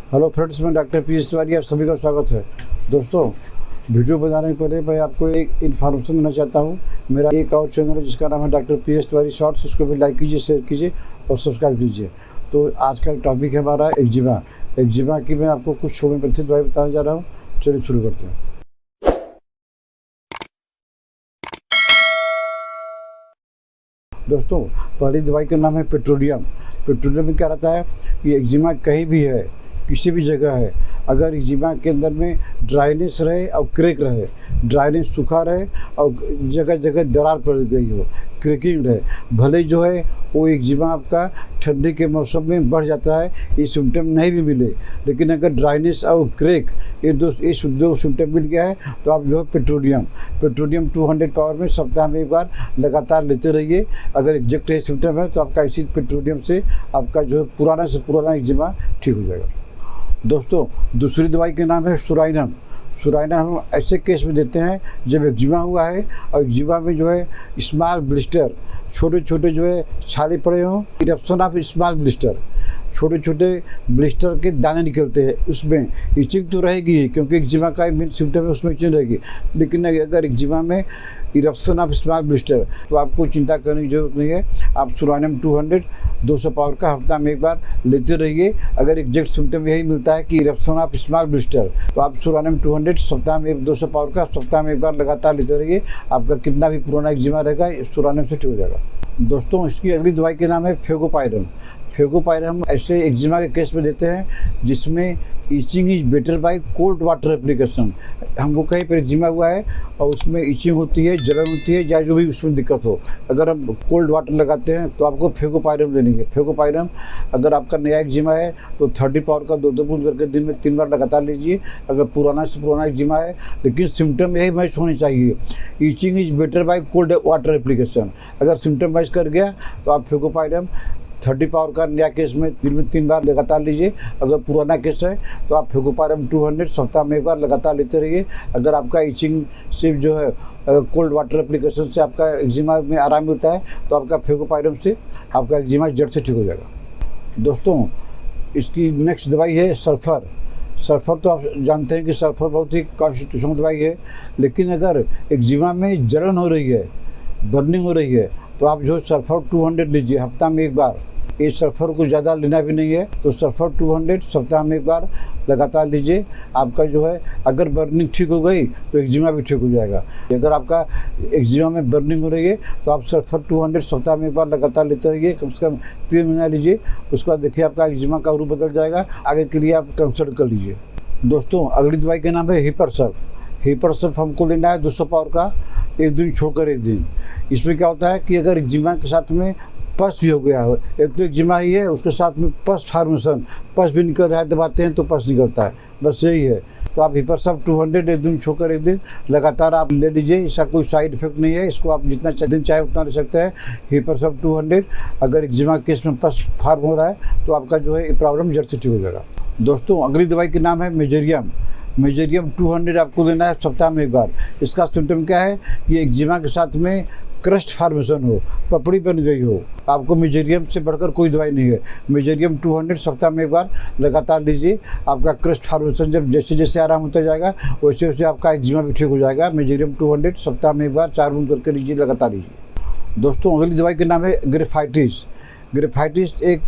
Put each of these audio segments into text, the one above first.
Hello friends, मैं doctor P S Tiwari, आप सभी का स्वागत है। दोस्तों, वीडियो बनाने के पहले मैं आपको एक इन्फॉर्मेशन देना चाहता हूँ। मेरा एक और चैनल है जिसका नाम है doctor P S Tiwari shorts, इसको भी लाइक कीजिए, शेयर कीजिए और सब्सक्राइब कीजिए। तो आज का टॉपिक है हमारा एक्जिमा। एक्जिमा की मैं आपको कुछ होम्योपैथिक दवाई बताने जा रहा हूँ। चलिए शुरू करते हैं। दोस्तों, पहली दवाई का नाम है पेट्रोलियम। पेट्रोलियम में क्या रहता है कि एक्जिमा कहीं भी है, किसी भी जगह है, अगर एक्जिमा के अंदर में ड्राइनेस रहे और क्रेक रहे, ड्राइनेस सूखा रहे और जगह जगह दरार पड़ गई हो, क्रेकिंग रहे, भले जो है वो एक्जिमा आपका ठंडी के मौसम में बढ़ जाता है, ये सिम्टम नहीं भी मिले, लेकिन अगर ड्राइनेस और क्रेक ये दो सिम्टम मिल गया है तो आप जो है पेट्रोलियम 200 पावर में सप्ताह में एक बार लगातार लेते रहिए। अगर एग्जैक्ट ये सिम्टम है तो आपका इसी पेट्रोलियम से आपका जो है पुराना से पुराना एक्जिमा ठीक हो जाएगा। दोस्तों, दूसरी दवाई के नाम है सुराइनम। सुराइनम हम ऐसे केस में देते हैं जब एक्जिमा हुआ है और एक्जिमा में जो है स्मॉल ब्लिस्टर, छोटे छोटे जो है छाले पड़े हों, इरप्शन ऑफ स्मॉल ब्लिस्टर, छोटे छोटे ब्लिस्टर के दाने निकलते हैं, उसमें इचिंग तो रहेगी क्योंकि एक्जिमा का मेन सिम्टम है, उसमें इचिंग रहेगी। लेकिन अगर एक्जिमा में इरप्शन ऑफ स्मॉल ब्लिस्टर तो आपको चिंता करने की जरूरत नहीं है। आप सुराइनम 200 पावर का हफ्ता में एक बार लेते रहिए। अगर एग्जैक्ट सिम्टम यही मिलता है कि इरप्शन ऑफ स्मॉल ब्लिस्टर तो आप सुराइनम 200 सप्ताह में 200 पावर का सप्ताह में एक बार लगातार लेते रहिए। आपका कितना भी पुराना एक्जिमा रहेगा सुराइनम से ठीक हो जाएगा। दोस्तों, इसकी अगली दवाई के नाम है फेगोपाइरम। फेगोपाइरम ऐसे एक्जिमा के केस में देते हैं जिसमें itching is better by cold water application. हमको कहीं पर एक्जिमा हुआ है और उसमें इचिंग होती है, जलन होती है या जो भी उसमें दिक्कत हो, अगर हम कोल्ड वाटर लगाते हैं तो आपको फेगोपाइरम लेनी है। फेगोपाइरम अगर आपका नया एक्जिमा है तो 30 पावर का 2 बूंद करके दिन में 3 बार लगातार लीजिए। अगर पुराना से पुराना एक्जिमा है लेकिन सिम्टम यही मैच होने चाहिए, itching is better by cold water application. अगर सिम्टम मैच कर गया तो आप फेगोपाइरम 30 पावर का नया केस में दिन में 3 बार लगातार लीजिए। अगर पुराना केस है तो आप फेगोपाइरम 200 सप्ताह में एक बार लगातार लेते रहिए। अगर आपका इचिंग सिर्फ जो है कोल्ड वाटर एप्लीकेशन से आपका एक्जिमा में आराम मिलता है तो आपका फेगोपाइरम से आपका एक्जिमा जड़ से ठीक हो जाएगा। दोस्तों, इसकी नेक्स्ट दवाई है सल्फर। सल्फर तो आप जानते हैं कि सल्फर बहुत ही कॉन्स्टिट्यूशनल दवाई है, लेकिन अगर एक्जिमा में जलन हो रही है, बर्निंग हो रही है तो आप जो सल्फर 200 लीजिए हफ्ता में एक बार। ये सल्फर को ज़्यादा लेना भी नहीं है तो सल्फर 200 सप्ताह में एक बार लगातार लीजिए। आपका जो है अगर बर्निंग ठीक हो गई तो एक्जिमा भी ठीक हो जाएगा। अगर आपका एक्जिमा में बर्निंग हो रही है तो आप सल्फर 200 सप्ताह में एक बार लगातार लेते रहिए, कम से कम 3 महीना लीजिए। उसके बाद देखिए आपका एक्जिमा का रूप बदल जाएगा। आगे के लिए आप कंसल्ट कर लीजिए। दोस्तों, अगली दवाई का नाम है हिपरसल्फ। हिपरसल्फ हमको लेना है 200 पावर का, एक दिन छोड़कर एक दिन। इसमें क्या होता है कि अगर एक्जिमा के साथ में पस भी हो गया हो, एक तो एक्जिमा ही है उसके साथ में पस फॉर्मेशन, पस भी निकल रहा है, दबाते हैं तो पस निकलता है, बस यही है। तो आप हिपरसल्फ 200 एक दिन छोड़कर एक दिन लगातार आप ले लीजिए। इसका कोई साइड इफेक्ट नहीं है, इसको आप जितना दिन चाहे उतना ले सकते हैं। हिपरसल्फ 200 अगर एक्जिमा केस में पस फॉर्म हो रहा है तो आपका जो है ये प्रॉब्लम जड़ से ठीक हो जाएगा। दोस्तों, अगली दवाई के नाम है मेजेरियम। मेजेरियम 200 आपको लेना है सप्ताह में एक बार। इसका सिम्टम क्या है कि एक्जिमा के साथ में क्रस्ट फॉर्मेशन हो, पपड़ी बन गई हो, आपको मेजेरियम से बढ़कर कोई दवाई नहीं है। मेजेरियम 200 सप्ताह में एक बार लगातार लीजिए। आपका क्रस्ट फॉर्मेशन जब जैसे जैसे आराम होता जाएगा वैसे वैसे आपका एक्जिमा भी ठीक हो जाएगा। मेजेरियम 200 सप्ताह में एक बार 4 बूंद करके लीजिए, लगातार लीजिए। दोस्तों, अगली दवाई का नाम है ग्रेफाइटिस। ग्रेफाइटिस एक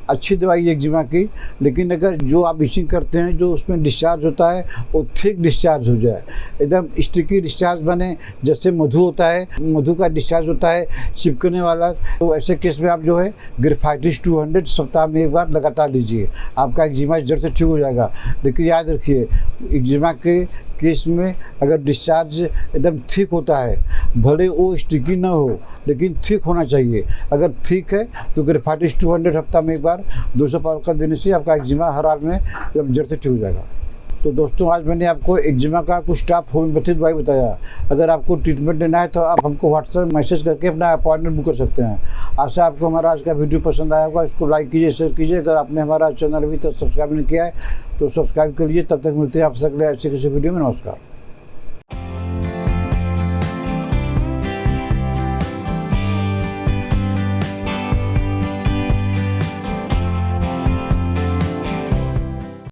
अच्छी दवाई है एक्जिमा की, लेकिन अगर जो आप इचिंग करते हैं जो उसमें डिस्चार्ज होता है वो थिक डिस्चार्ज हो जाए, एकदम स्टिकी डिस्चार्ज बने, जैसे मधु होता है, मधु का डिस्चार्ज होता है चिपकने वाला, तो ऐसे केस में आप जो है ग्रेफाइटिस 200 सप्ताह में एक बार लगातार लीजिए। आपका एक्जिमा जड़ से ठीक हो जाएगा। लेकिन याद रखिए, एक्जिमा के केस में अगर डिस्चार्ज एकदम ठीक होता है, भले वो स्टिकी ना हो लेकिन ठीक होना चाहिए। अगर ठीक है तो ग्रेफाइटिस 200 हफ्ता में एक बार 200 पावर का देने से आपका एक्जिमा हर हाल में एकदम जड़ से ठीक हो जाएगा। तो दोस्तों, आज मैंने आपको एक्जिमा का कुछ टॉप होम्योपैथिक दवाई बताया। अगर आपको ट्रीटमेंट लेना है तो आप हमको व्हाट्सएप मैसेज करके अपना अपॉइंटमेंट बुक कर सकते हैं। आशा आपको हमारा आज का वीडियो पसंद आया होगा। इसको लाइक कीजिए, शेयर कीजिए। अगर आपने हमारा चैनल अभी तक सब्सक्राइब नहीं किया है तो सब्सक्राइब कर लीजिए। तब तक मिलते हैं आपसे अगले ऐसे किसी वीडियो में। नमस्कार।